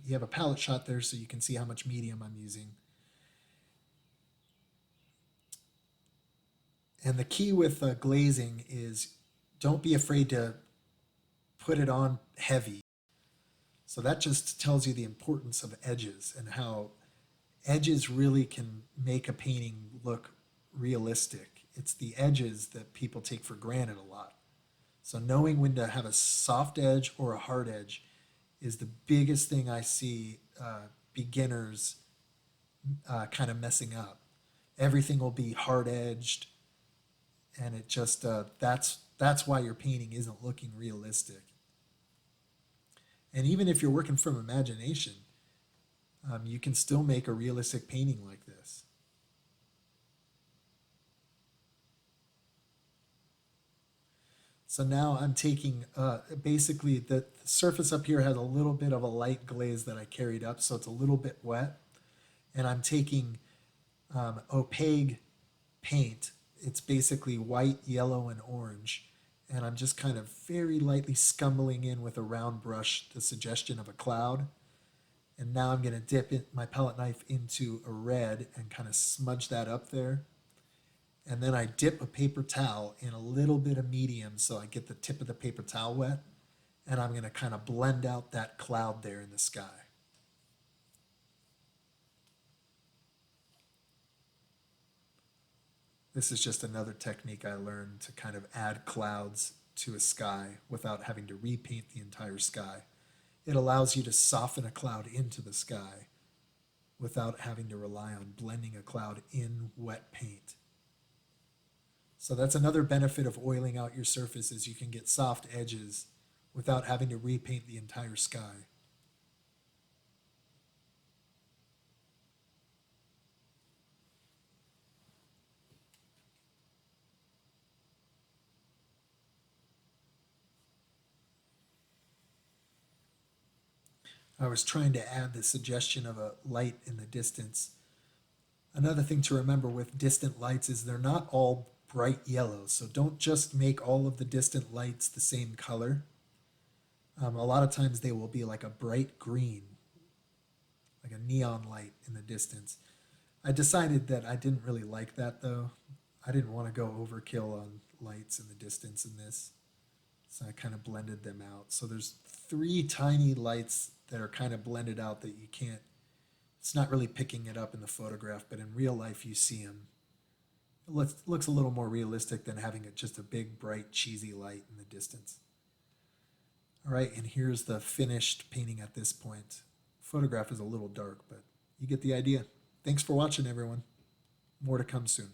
you have a palette shot there so you can see how much medium I'm using. And the key with glazing is don't be afraid to put it on heavy. So that just tells you the importance of edges and how edges really can make a painting look realistic. It's the edges that people take for granted a lot. So knowing when to have a soft edge or a hard edge is the biggest thing I see beginners kind of messing up. Everything will be hard edged, and it just that's why your painting isn't looking realistic. And even if you're working from imagination, you can still make a realistic painting like this. So now I'm taking, basically the surface up here has a little bit of a light glaze that I carried up, so it's a little bit wet. And I'm taking opaque paint. It's basically white, yellow, and orange. And I'm just kind of very lightly scumbling in with a round brush the suggestion of a cloud. And now I'm going to dip my palette knife into a red and kind of smudge that up there. And then I dip a paper towel in a little bit of medium so I get the tip of the paper towel wet. And I'm going to kind of blend out that cloud there in the sky. This is just another technique I learned to kind of add clouds to a sky without having to repaint the entire sky. It allows you to soften a cloud into the sky without having to rely on blending a cloud in wet paint. So that's another benefit of oiling out your surface is you can get soft edges without having to repaint the entire sky. I was trying to add the suggestion of a light in the distance. Another thing to remember with distant lights is they're not all bright yellow, so don't just make all of the distant lights the same color. A lot of times they will be like a bright green, like a neon light in the distance. I decided that I didn't really like that though. I didn't want to go overkill on lights in the distance in this, so I kind of blended them out. So there's three tiny lights that are kind of blended out that you can't, it's not really picking it up in the photograph, but in real life you see them. It looks a little more realistic than having just a big, bright, cheesy light in the distance. All right, and here's the finished painting at this point. Photograph is a little dark, but you get the idea. Thanks for watching, everyone. More to come soon.